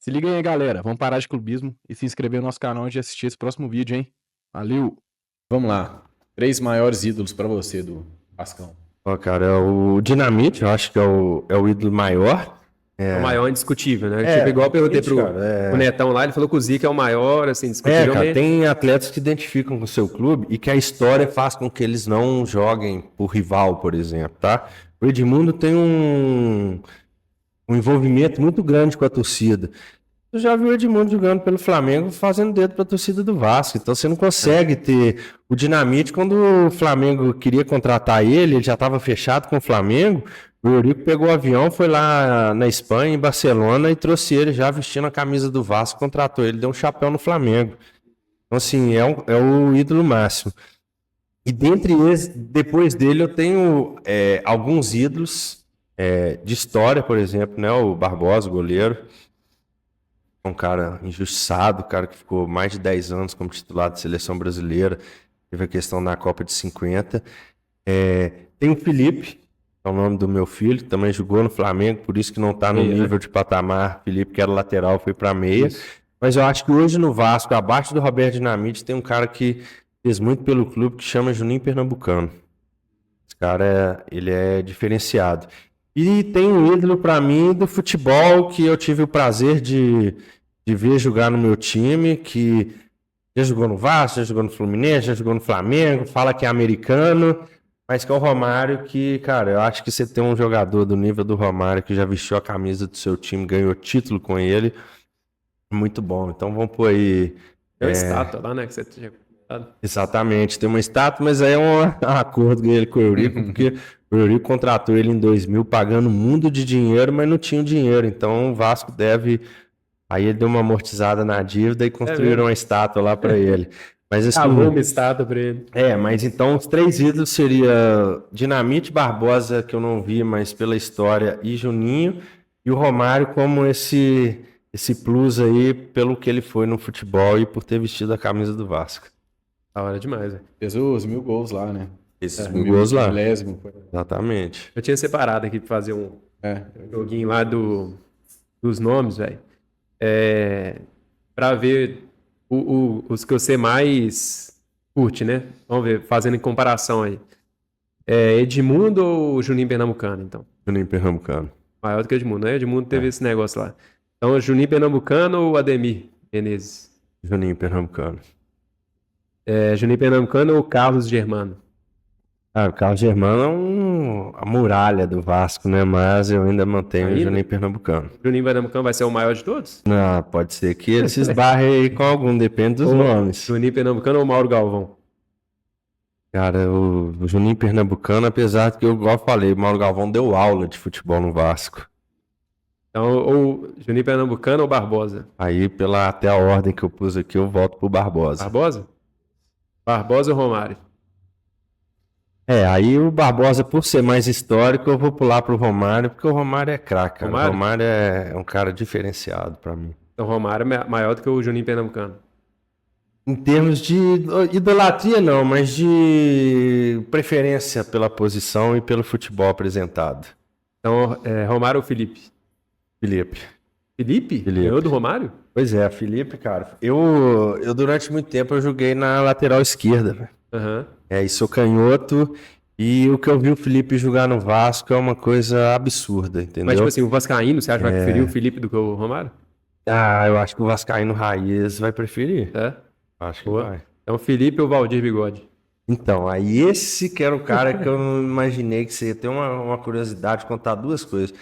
Se liga aí, galera. Vamos parar de clubismo e se inscrever no nosso canal antes de assistir esse próximo vídeo, hein? Valeu! Vamos lá. 3 maiores ídolos pra você do Vascão. Ó, cara, é o Dinamite, eu acho que é o ídolo maior. É o maior indiscutível, né? É, Tipo, igual eu perguntei pro cara, o Netão lá, ele falou que o Zica é o maior, assim, É, indiscutível. cara, tem atletas que identificam com o seu clube e que a história faz com que eles não joguem por rival, por exemplo, tá? O Edmundo tem um envolvimento muito grande com a torcida. Eu já vi o Edmundo jogando pelo Flamengo fazendo dedo para a torcida do Vasco. Então você não consegue ter o Dinamite. Quando o Flamengo queria contratar ele já estava fechado com o Flamengo. O Eurico pegou o avião, foi lá na Espanha, em Barcelona, e trouxe ele já vestindo a camisa do Vasco, contratou ele, deu um chapéu no Flamengo. Então, assim, é o ídolo máximo. E dentre eles, depois dele, eu tenho alguns ídolos de história, por exemplo, né? O Barbosa, o goleiro. Um cara injustiçado, cara que ficou mais de 10 anos como titular da seleção brasileira, teve a questão da Copa de 50. Tem o Felipe, é o nome do meu filho, que também jogou no Flamengo, por isso que não está no nível de patamar. Felipe, que era lateral, foi para meia. Isso. Mas eu acho que hoje no Vasco, abaixo do Roberto Dinamite, tem um cara que fez muito pelo clube, que chama Juninho Pernambucano. Esse cara, ele é diferenciado. E tem um ídolo para mim do futebol, que eu tive o prazer de ver jogar no meu time, que já jogou no Vasco, já jogou no Fluminense, já jogou no Flamengo, fala que é americano, mas que é o Romário, que, cara, eu acho que você tem um jogador do nível do Romário, que já vestiu a camisa do seu time, ganhou título com ele, muito bom. Então vamos pôr aí... Tem uma estátua lá, né, que você tinha... Exatamente, tem uma estátua, mas aí é um acordo com ele com o Eurico, porque o Eurico contratou ele em 2000 pagando um mundo de dinheiro, mas não tinha o dinheiro, então o Vasco deve... Aí ele deu uma amortizada na dívida e construíram uma estátua lá para ele. Mas assim, uma estátua para ele. Mas então os 3 ídolos seria Dinamite, Barbosa, que eu não vi, mas pela história, e Juninho, e o Romário como esse plus aí pelo que ele foi no futebol e por ter vestido a camisa do Vasco. Da hora demais, velho. Fez os 1000 gols lá, né? Esses 1000 gols lá. Milésimo. Exatamente. Eu tinha separado aqui para fazer um joguinho lá dos nomes, velho. Para ver os que você mais curte, né? Vamos ver, fazendo em comparação aí. Edmundo ou Juninho Pernambucano, então? Juninho Pernambucano. Maior do que Edmundo, né? Edmundo teve esse negócio lá. Então, Juninho Pernambucano ou Ademir Menezes? Juninho Pernambucano. Juninho Pernambucano ou Carlos Germano? O Carlos Germano é a muralha do Vasco, né? Mas eu ainda mantenho o Juninho Pernambucano. Juninho Pernambucano vai ser o maior de todos? Não, pode ser que ele se esbarre aí com algum, depende dos nomes. Juninho Pernambucano ou Mauro Galvão? Cara, o Juninho Pernambucano, apesar de que eu, igual eu falei, o Mauro Galvão deu aula de futebol no Vasco. Então, ou Juninho Pernambucano ou Barbosa? Aí, até a ordem que eu pus aqui, eu volto pro Barbosa. Barbosa? Barbosa ou Romário? Aí o Barbosa, por ser mais histórico, eu vou pular pro Romário, porque o Romário é craque, cara. O Romário é um cara diferenciado pra mim. Então o Romário é maior do que o Juninho Pernambucano? Em termos de idolatria, não, mas de preferência pela posição e pelo futebol apresentado. Então, Romário ou Felipe? Felipe. Felipe? Ganhou do Romário? Pois é, Felipe, cara. Eu durante muito tempo, eu joguei na lateral esquerda, velho. E sou canhoto, e o que eu vi o Felipe jogar no Vasco é uma coisa absurda, entendeu? Mas, tipo assim, o vascaíno, você acha que vai preferir o Felipe do que o Romário? Eu acho que o vascaíno raiz vai preferir. Acho que vai. Então, Felipe ou Valdir Bigode? Então, aí esse que era o cara que eu não imaginei que você ia ter uma curiosidade de contar 2 coisas.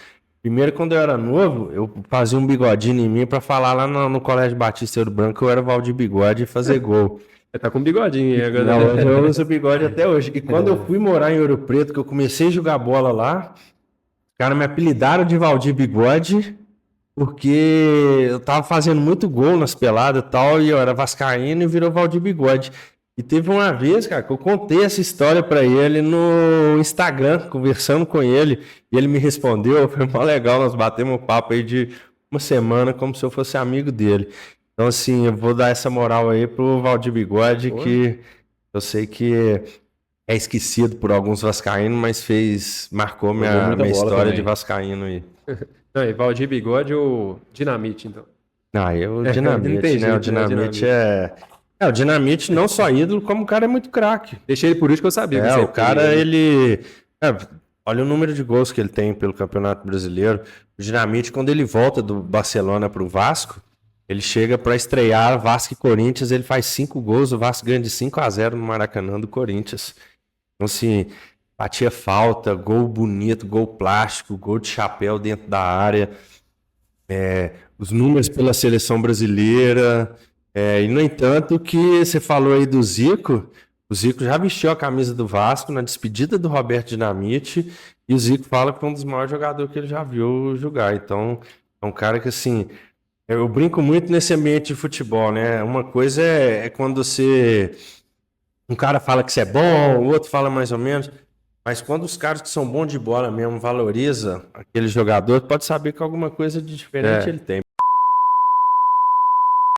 Primeiro, quando eu era novo, eu fazia um bigodinho em mim pra falar lá no Colégio Batista Ouro Branco que eu era Valdir Bigode e fazer gol. Tá com bigodinho aí agora. Não, eu uso bigode até hoje. E quando eu fui morar em Ouro Preto, que eu comecei a jogar bola lá, os caras me apelidaram de Valdir Bigode, porque eu tava fazendo muito gol nas peladas e tal, e eu era vascaíno e virou Valdir Bigode. E teve uma vez, cara, que eu contei essa história pra ele no Instagram, conversando com ele, e ele me respondeu, foi mó legal, nós batemos um papo aí de uma semana, como se eu fosse amigo dele. Então, assim, eu vou dar essa moral aí pro Valdir Bigode, que eu sei que é esquecido por alguns vascaínos, mas marcou minha história também de vascaíno aí. Não, e Valdir Bigode ou Dinamite, então? Ah, e o não Dinamite, tem né? jeito, O né? Dinamite o Dinamite não só ídolo, como o cara é muito craque. Deixei ele por isso que eu sabia. que É, você o cara, ia- ele... olha o número de gols que ele tem pelo Campeonato Brasileiro. O Dinamite, quando ele volta do Barcelona pro Vasco, ele chega para estrear Vasco e Corinthians, ele faz 5 gols, o Vasco ganha de 5-0 no Maracanã do Corinthians. Então, assim, batia falta, gol bonito, gol plástico, gol de chapéu dentro da área. Os números pela seleção brasileira. E, no entanto, que você falou aí do Zico, o Zico já vestiu a camisa do Vasco na despedida do Roberto Dinamite, e o Zico fala que foi um dos maiores jogadores que ele já viu jogar. Então, é um cara que, assim, eu brinco muito nesse ambiente de futebol, né? Uma coisa é quando um cara fala que você é bom, o outro fala mais ou menos. Mas quando os caras que são bons de bola mesmo valoriza aquele jogador, pode saber que alguma coisa de diferente ele tem.